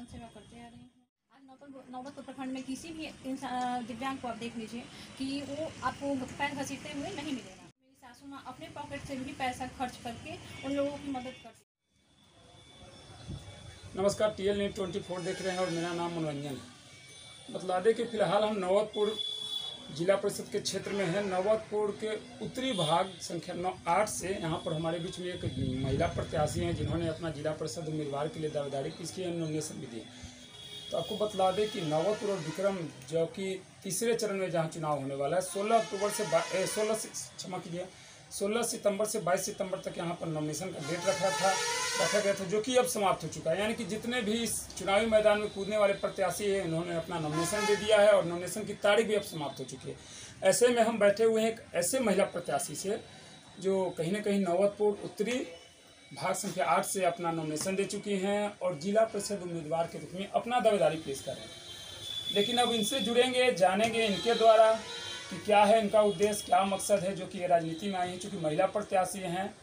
जन सेवा करते आ रही हूँ। आज नौबतपुर प्रखंड में किसी भी दिव्यांग को आप देख लीजिए कि वो आपको पैर घसीटते हुए नहीं मिलेगा। मेरी सासू माँ अपने पॉकेट से भी पैसा खर्च करके उन लोगों की मदद करती। नमस्कार, TL न्यूज़ 24 देख रहे हैं और मेरा नाम मनोरंजन है। बतला दें कि फिलहाल हम नौबतपुर जिला परिषद के क्षेत्र में हैं। नौबतपुर के उत्तरी भाग संख्या 8 से यहाँ पर हमारे बीच में एक महिला प्रत्याशी हैं जिन्होंने अपना जिला परिषद उम्मीदवार के लिए दावेदारी की नॉमिनेशन भी दी। तो आपको बतला दें कि नौबतपुर और विक्रम जो कि तीसरे चरण में जहाँ चुनाव होने वाला है 16 सितंबर से 22 सितंबर तक यहाँ पर नॉमिनेशन का डेट रखा गया था, जो कि अब समाप्त हो चुका है। यानी कि जितने भी इस चुनावी मैदान में कूदने वाले प्रत्याशी हैं उन्होंने अपना नॉमिनेशन दे दिया है और नॉमिनेशन की तारीख भी अब समाप्त हो चुकी है। ऐसे में हम बैठे हुए हैं एक ऐसे महिला प्रत्याशी से जो कहीं ना कहीं नौबतपुर उत्तरी भाग संख्या 8 से अपना नॉमिनेशन दे चुकी हैं और जिला परिषद उम्मीदवार के रूप में अपना दावेदारी पेश कर रहे हैं। लेकिन अब इनसे जुड़ेंगे, जानेंगे इनके द्वारा कि क्या है इनका उद्देश्य, क्या मकसद है जो कि ये राजनीति में आई हैं, चूँकि महिला प्रत्याशी हैं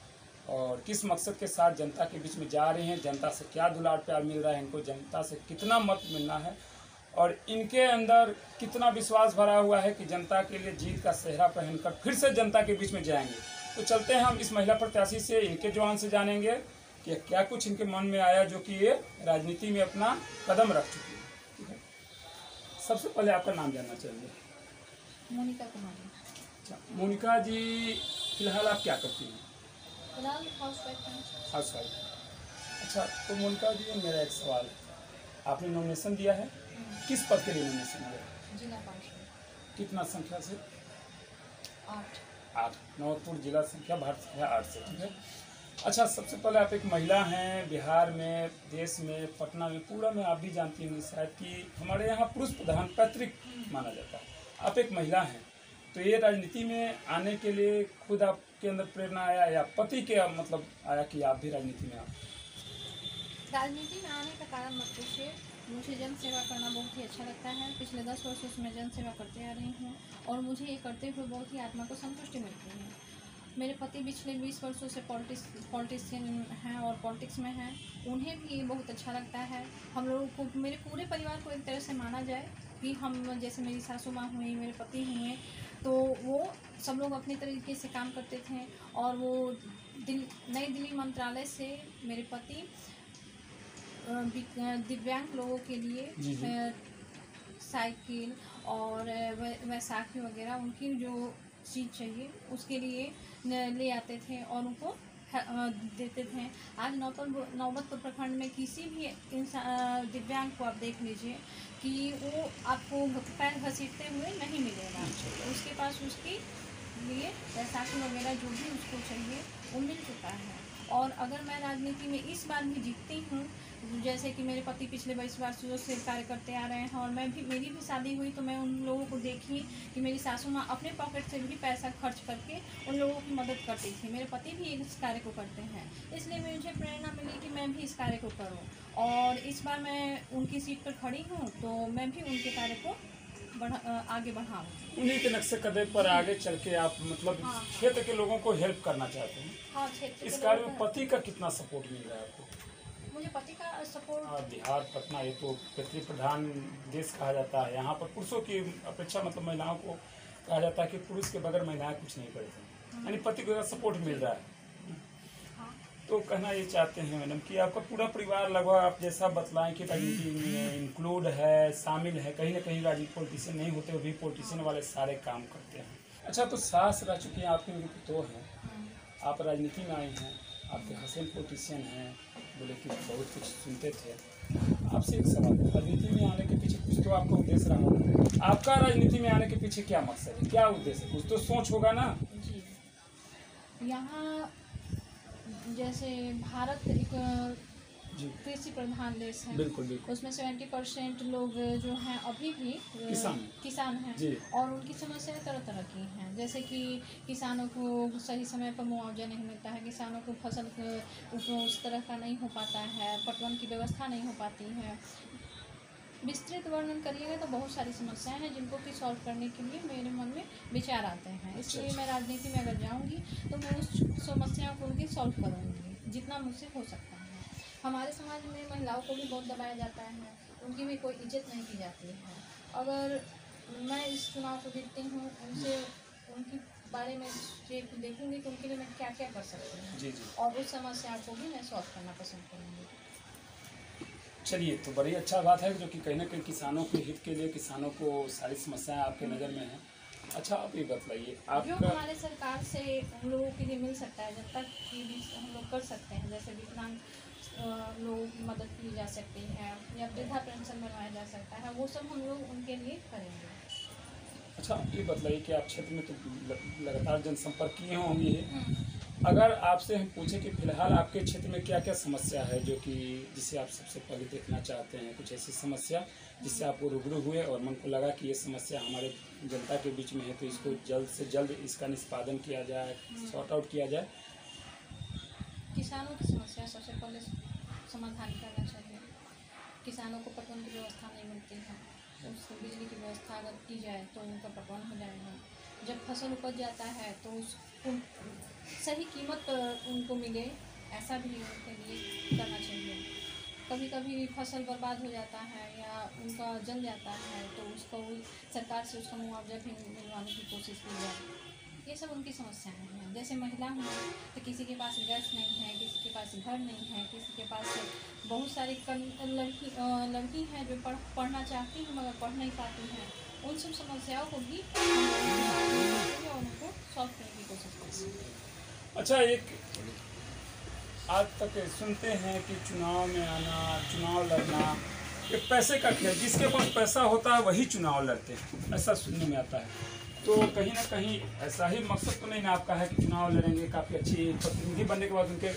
और किस मकसद के साथ जनता के बीच में जा रही हैं, जनता से क्या दुलार प्यार मिल रहा है इनको, जनता से कितना मत मिलना है और इनके अंदर कितना विश्वास भरा हुआ है कि जनता के लिए जीत का सेहरा पहनकर फिर से जनता के बीच में जाएंगे। तो चलते हैं हम इस महिला प्रत्याशी से, इनके जुबान से जानेंगे कि क्या कुछ इनके मन में आया जो कि ये राजनीति में अपना कदम रख चुकी है। ठीक है, सबसे पहले आपका नाम जानना चाहिए। मोनिका कुमारी। अच्छा मोनिका जी, फिलहाल आप क्या करती हैं? फिलहाल हाउसवाइफ। अच्छा तो मोनिका जी, मेरा एक सवाल है, आपने नॉमिनेशन दिया है, किस पद के लिए नॉमिनेशन दिया? जिला पार्षद। कितना संख्या से? 8। नौबतपुर जिला संख्या भारत संख्या 8 से। ठीक है, अच्छा सबसे पहले आप एक महिला हैं, बिहार में, देश में, पटना में, पूरा में आप भी जानती होंगी शायद कि हमारे यहाँ पुरुष प्रधान पैतृक माना जाता है। आप एक महिला हैं, तो ये राजनीति में आने के लिए खुद आपके अंदर प्रेरणा आया या पति के मतलब आया कि आप भी राजनीति में आए? राजनीति में आने का कारण मत पूछिए, मुझे जन सेवा करना बहुत ही अच्छा लगता है। पिछले 10 वर्षों से मैं जन सेवा करते आ रही हूँ और मुझे ये करते हुए बहुत ही आत्मा को संतुष्टि मिलती है। मेरे पति पिछले 20 वर्षों से पॉलिटिशियन हैं और पॉलिटिक्स में हैं, उन्हें भी ये बहुत अच्छा लगता है। हम लोगों को, मेरे पूरे परिवार को एक तरह से माना जाए कि हम, जैसे मेरी सासू माँ हुई, मेरे पति हुए, तो वो सब लोग अपने तरीके से काम करते थे और वो नई दिल्ली मंत्रालय से मेरे पति दिव्यांग लोगों के लिए साइकिल और वैसाखी वगैरह उनकी जो चीज़ चाहिए उसके लिए ले आते थे और उनको देते थे। आज नौबतपुर प्रखंड में किसी भी दिव्यांग को आप देख लीजिए कि वो आपको पैर घसीटते हुए नहीं मिलेगा। उसके पास उसके लिए वैसाखी वगैरह जो भी उसको चाहिए वो मिल चुका है। और अगर मैं राजनीति में इस बार भी जीतती हूँ, जैसे कि मेरे पति पिछले 22 वर्षों से कार्य करते आ रहे हैं और मेरी भी शादी हुई तो मैं उन लोगों को देखी कि मेरी सासू माँ अपने पॉकेट से भी पैसा खर्च करके उन लोगों की मदद करती थी। मेरे पति भी इस कार्य को करते हैं, इसलिए मुझे प्रेरणा मिली कि मैं भी इस कार्य को करूं और इस बार मैं उनकी सीट पर खड़ी हूं तो मैं भी उनके कार्य को आगे बढ़ाऊँ। उन्हीं के नक्शे कदम पर आगे चल के आप मतलब क्षेत्र के लोगों को हेल्प करना चाहते हैं। हाँ, क्षेत्र इस कार्य में पति का कितना सपोर्ट मिल रहा है आपको? मुझे पति का सपोर्ट, बिहार, पटना, ये तो पितृ प्रधान देश कहा जाता है। यहाँ पर पुरुषों की अपेक्षा मतलब महिलाओं को कहा जाता है कि पुरुष के बगैर महिलाएं कुछ नहीं करती, यानी पति को सपोर्ट मिल रहा है। तो कहना ये चाहते हैं मैडम कि आपका पूरा परिवार लगभग आप जैसा बतलाएं कि राजनीति में इंक्लूड है, शामिल है, कहीं ना कहीं राजनीति पॉलिटिशियन नहीं होते भी पॉलिटिशियन वाले सारे काम करते हैं। अच्छा तो सास रह चुकी हैं आपकी, उनकी पुतोह हैं, आप राजनीति में आए हैं, आपके हस्बैंड पॉलिटिशियन हैं, बोले कि बहुत कुछ सुनते थे। आपसे एक सवाल है, राजनीति में आने के पीछे कुछ तो आपका उद्देश्य रहा होगा। आपका राजनीति में आने के पीछे क्या मकसद है, क्या उद्देश्य है? कुछ तो सोच होगा ना। जी, यहाँ जैसे भारत एक कृषि प्रधान देश है, बिल्कुल। उसमें 70% लोग जो हैं अभी भी किसान हैं और उनकी समस्याएं तरह तरह की हैं। जैसे कि किसानों को सही समय पर मुआवजा नहीं मिलता है, किसानों को फसल उस तरह का नहीं हो पाता है, पटवन की व्यवस्था नहीं हो पाती है। विस्तृत वर्णन करिएगा तो बहुत सारी समस्याएं हैं जिनको कि सॉल्व करने के लिए मेरे मन में विचार आते हैं। इसलिए मैं राजनीति में अगर जाऊंगी तो मैं उस समस्याओं को उनकी सॉल्व करूंगी जितना मुझसे हो सकता है। हमारे समाज में महिलाओं को भी बहुत दबाया जाता है, उनकी भी कोई इज्जत नहीं की जाती है। अगर मैं इस चुनाव को जीतती हूँ, उनसे उनके बारे में ये देखूंगी कि उनके लिए मैं क्या क्या कर सकती हूँ। जी जी। और उस समस्या को भी मैं सॉल्व करना पसंद करूँगी। चलिए, तो बड़ी अच्छा बात है जो कि कहीं ना कहीं किसानों के हित के लिए किसानों को सारी समस्याएं आपके नज़र में हैं। अच्छा, आप ये बताइए जो आपका हमारे सरकार से हम लोगों के लिए मिल सकता है, जब तक कि भी हम लोग कर सकते हैं, जैसे विकलांग लोगों की मदद की जा सकती है या वृद्धा पेंशन बनवाया जा सकता है, वो सब हम लोग उनके लिए करेंगे। अच्छा, आप ये बताइए कि आप क्षेत्र में तो लगातार जनसंपर्क किए होंगे, अगर आपसे हम पूछें कि फिलहाल आपके क्षेत्र में क्या क्या समस्या है जो कि जिसे आप सबसे पहले देखना चाहते हैं, कुछ ऐसी समस्या जिससे आपको रूबरू हुए और मन को लगा कि ये समस्या हमारे जनता के बीच में है, तो इसको जल्द से जल्द इसका निष्पादन किया जाए, सॉर्ट आउट किया जाए। किसानों की समस्या सबसे पहले समाधान करना चाहिए। किसानों को पटवन की व्यवस्था नहीं मिलती है, उसको बिजली की व्यवस्था अगर की जाए तो उनका पटवन हो जाएगा। जब फसल उपज जाता है तो उसको सही कीमत उनको मिले, ऐसा भी उनके लिए करना चाहिए। कभी कभी फसल बर्बाद हो जाता है या उनका जल जाता है तो उसको सरकार से उसका मुआवजा भी मिलवाने की कोशिश की जाए। ये सब उनकी समस्याएं हैं। जैसे महिला हैं तो किसी के पास गैस नहीं है, किसी के पास घर नहीं है, किसी के पास बहुत सारी लड़की हैं जो पढ़ना चाहती हैं मगर पढ़ नहीं पाती हैं। उन सब समस्याओं को भी उनको सॉल्व करने की कोशिश करती है। अच्छा, एक आज तक सुनते हैं कि चुनाव में आना, चुनाव लड़ना एक पैसे का खेल, जिसके पास पैसा होता है वही चुनाव लड़ते हैं, ऐसा सुनने में आता है। तो कहीं ना कहीं ऐसा ही मकसद तो नहीं ना आपका है कि चुनाव लड़ेंगे, काफ़ी अच्छी प्रतिनिधि बनने के बाद उनके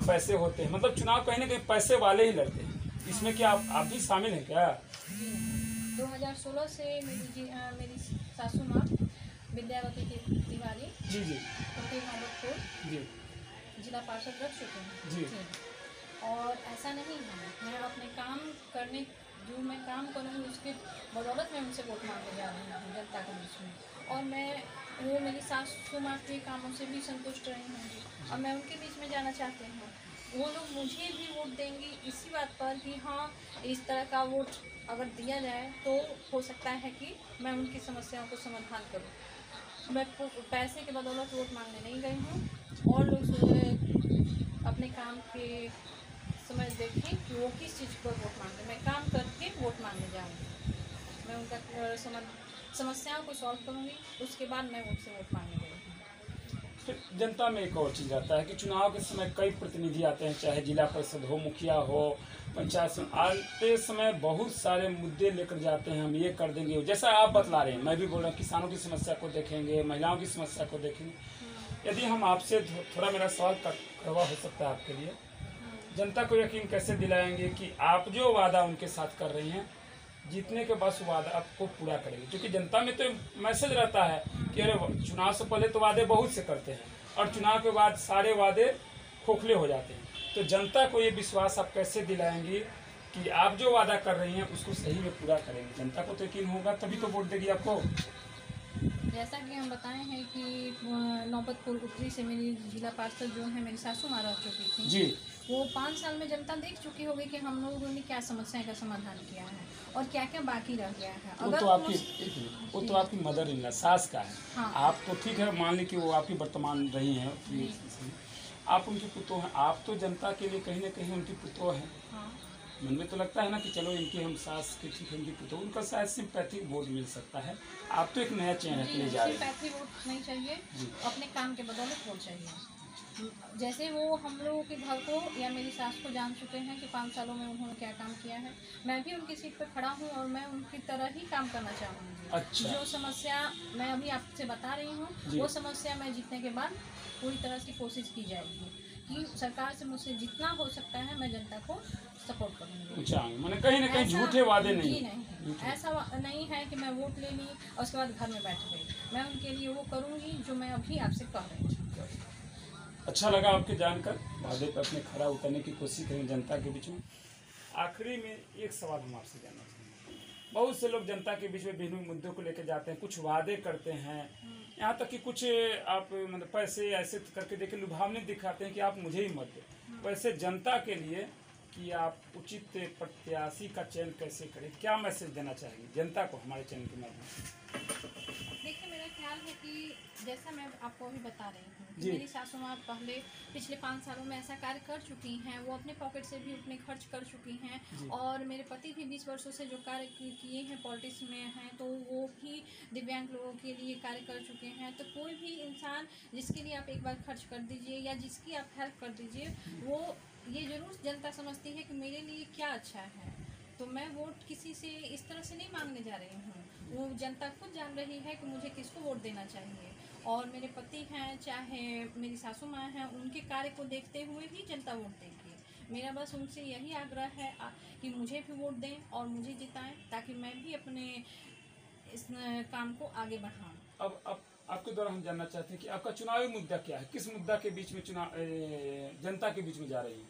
पैसे होते हैं, मतलब चुनाव कहीं ना कहीं पैसे वाले ही लड़ते हैं, इसमें क्या आप भी शामिल हैं क्या? 2016 से मेरी सासू माँ विद्यावती तिवारी जी जी जी जिला पार्षद रख चुके हैं जी। और ऐसा नहीं है, मैं अपने काम करने जो मैं काम करूँगी उसके बदौलत मैं उनसे वोट मांगने जा रही हूँ जनता के बीच में। और मैं वो मेरी सासू माँ के कामों से भी संतुष्ट रही होंगी और मैं उनके बीच में जाना चाहती हूँ। वो लोग मुझे भी वोट देंगी इसी बात पर कि हाँ, इस तरह का वोट अगर दिया जाए तो हो सकता है कि मैं उनकी समस्याओं को समाधान करूँ। मैं पैसे के बदौलत वोट मांगने नहीं गई हूँ। और लोग अपने काम के समय देखें कि वो किस चीज़ पर वोट मांगते, मैं काम करके वोट मांगने जाऊँगी। मैं उनका समस्याओं को सॉल्व करूँगी, उसके बाद मैं उनसे वोट मांगने गई। फिर जनता में एक और चीज़ आता है कि चुनाव के समय कई प्रतिनिधि आते हैं, चाहे जिला परिषद हो, मुखिया हो, पंचायत में आते समय बहुत सारे मुद्दे लेकर जाते हैं, हम ये कर देंगे, जैसा आप बतला रहे हैं, मैं भी बोल रहा हूँ किसानों की समस्या को देखेंगे, महिलाओं की समस्या को देखेंगे। यदि हम आपसे थोड़ा मेरा सवाल करवा हो सकता है आपके लिए, जनता को यकीन कैसे दिलाएंगे कि आप जो वादा उनके साथ कर रही हैं जीतने के बाद वादा आपको पूरा करेंगे? क्योंकि जनता में तो मैसेज रहता है कि अरे चुनाव से पहले तो वादे बहुत से करते हैं और चुनाव के बाद सारे वादे खोखले हो जाते हैं, तो जनता को ये विश्वास आप कैसे दिलाएंगे कि आप जो वादा कर रही हैं उसको सही में पूरा करेंगे? जनता को तो यकीन होगा तभी तो वोट देगी आपको। जैसा कि हम बताए हैं कि नौबतपुर उत्तरी से मेरी जिला पार्षद जो है मेरी सासू माँ रह चुकी थी जी, वो 5 साल में जनता देख चुकी होगी कि हम लोगों ने क्या समस्याएं का समाधान किया है और क्या क्या बाकी रह गया है। वो तो आपकी मदर इन लॉ सास का है। हाँ। आप तो ठीक है, मान ली कि वो आपकी वर्तमान रही हैं, आप उनकी पुतोह हैं, आप तो जनता के लिए कहीं ना कहीं उनकी पुतोह हैं। हाँ। मन में तो लगता है ना कि चलो इनकी हम सास की ठीक है, इनकी पुतोह, उनका शायद सिंपैथी वोट मिल सकता है। आप तो एक नया चेहरा के लिए जा रहे हैं। सिंपैथी वोट नहीं चाहिए, अपने काम के बदौलत वोट चाहिए। जैसे वो हम लोगों के घर को या मेरी सास को जान चुके हैं कि 5 सालों में उन्होंने क्या काम किया है, मैं भी उनकी सीट पर खड़ा हूँ और मैं उनकी तरह ही काम करना चाहूँगी। अच्छा। जो समस्या मैं अभी आपसे बता रही हूँ वो समस्या मैं जीतने के बाद पूरी तरह से कोशिश की जाएगी कि सरकार से मुझसे जितना हो सकता है मैं जनता को सपोर्ट करूँगी। अच्छा, मैंने कहीं ना कहीं झूठे वादे नहीं, ऐसा नहीं है कि मैं वोट ले ली और उसके बाद घर में बैठ गई। मैं उनके लिए वो करूँगी जो मैं अभी आपसे कह रही हूँ। अच्छा लगा आपके जानकर, वादे पर अपने खरा उतरने की कोशिश करें जनता के बीच में। आखिरी में एक सवाल हम आपसे जानना चाहेंगे, बहुत से लोग जनता के बीच में विभिन्न मुद्दों को लेकर जाते हैं, कुछ वादे करते हैं, यहाँ तक कि कुछ आप मतलब पैसे ऐसे करके देखे लुभावने दिखाते हैं कि आप मुझे ही मत दो। वैसे जनता के लिए कि आप उचित प्रत्याशी का चयन कैसे करें, क्या मैसेज देना चाहेंगे जनता को हमारे चैनल के माध्यम से? देखिए, मेरा ख्याल है कि जैसा मैं आपको अभी बता रही हूँ कि जी। मेरी सासू माँ पिछले 5 सालों में ऐसा कार्य कर चुकी हैं, वो अपने पॉकेट से भी उतने खर्च कर चुकी हैं। और मेरे पति भी 20 वर्षों से जो कार्य किए हैं पॉलिटिक्स में हैं, तो वो भी दिव्यांग लोगों के लिए कार्य कर चुके हैं। तो कोई भी इंसान जिसके लिए आप एक बार खर्च कर दीजिए या जिसकी आप हेल्प कर दीजिए, वो ये ज़रूर जनता समझती है कि मेरे लिए क्या अच्छा है। तो मैं वोट किसी से इस तरह से नहीं मांगने जा रही हूँ, वो जनता खुद जान रही है कि मुझे किसको वोट देना चाहिए। और मेरे पति हैं चाहे मेरी सासू माँ हैं, उनके कार्य को देखते हुए ही जनता वोट देगी। मेरा बस उनसे यही आग्रह है कि मुझे भी वोट दें और मुझे जिताएं, ताकि मैं भी अपने इस काम को आगे बढ़ाऊं। अब आपके द्वारा हम जानना चाहते हैं कि आपका चुनावी मुद्दा क्या है, किस मुद्दा के बीच में जनता के बीच में जा रही है?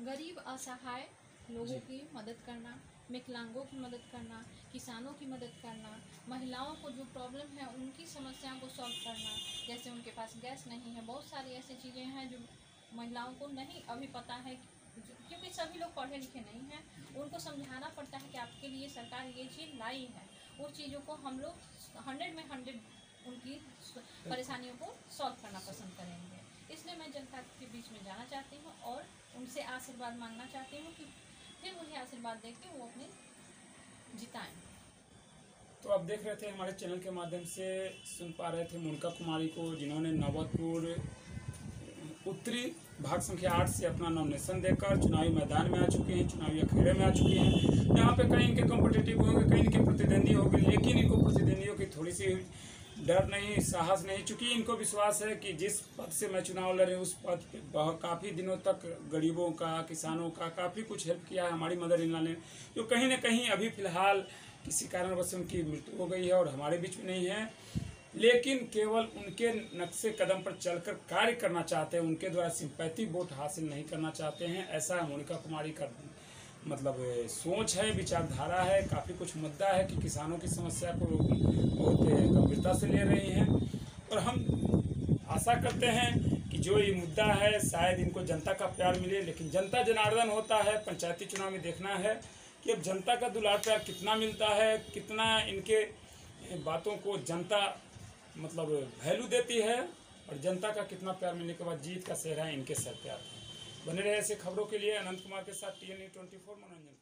गरीब असहाय लोगों की मदद करना, विकलांगों की मदद करना, किसानों की मदद करना, महिलाओं को जो प्रॉब्लम है उनकी समस्याओं को सॉल्व करना। जैसे उनके पास गैस नहीं है, बहुत सारी ऐसी चीज़ें हैं जो महिलाओं को नहीं अभी पता है, क्योंकि सभी लोग पढ़े लिखे नहीं हैं। उनको समझाना पड़ता है कि आपके लिए सरकार ये चीज़ लाई है। उस चीज़ों को हम लोग 100 में 100 उनकी परेशानियों को सॉल्व करना पसंद करेंगे। इसलिए मैं जनता के बीच में जाना चाहती हूँ और उनसे आशीर्वाद मांगना चाहती हूँ कि फिर मुझे आशीर्वाद दे के वो अपने जिताएं। तो आप देख रहे थे हमारे चैनल के माध्यम से, सुन पा रहे थे मोनिका कुमारी को, जिन्होंने नौबतपुर उत्तरी भाग संख्या 8 से अपना नॉमिनेशन देकर चुनावी मैदान में आ चुके हैं, चुनावी अखेड़े में आ चुके हैं। यहाँ पे कई इनके कॉम्पिटिटिव होंगे, कई इनके प्रतिद्वंदी होंगे, लेकिन इनको प्रतिद्वंदियों की थोड़ी सी डर नहीं, साहस नहीं, चूंकि इनको विश्वास है कि जिस पद से मैं चुनाव लड़े उस पद पे काफ़ी दिनों तक गरीबों का, किसानों का काफ़ी कुछ हेल्प किया है हमारी मदर इन लॉ ने, जो कहीं ना कहीं अभी फिलहाल किसी कारणवश उनकी मृत्यु हो गई है और हमारे बीच में नहीं है, लेकिन केवल उनके नक्शे कदम पर चलकर कार्य करना चाहते हैं, उनके द्वारा सिंपैथी वोट हासिल नहीं करना चाहते हैं। ऐसा मोनिका कुमारी का मतलब सोच है, विचारधारा है, काफ़ी कुछ मुद्दा है कि किसानों की समस्या को बहुत गंभीरता से ले रही हैं। और हम आशा करते हैं कि जो ये मुद्दा है शायद इनको जनता का प्यार मिले, लेकिन जनता जनार्दन होता है। पंचायती चुनाव में देखना है कि अब जनता का दुलार प्यार कितना मिलता है, कितना इनके बातों को जनता मतलब वैल्यू देती है, और जनता का कितना प्यार मिलने के बाद जीत का सेहरा इनके सर पे आता है। बने रहे ऐसे खबरों के लिए। अनंत कुमार के साथ TNE 24 मनोरंजन।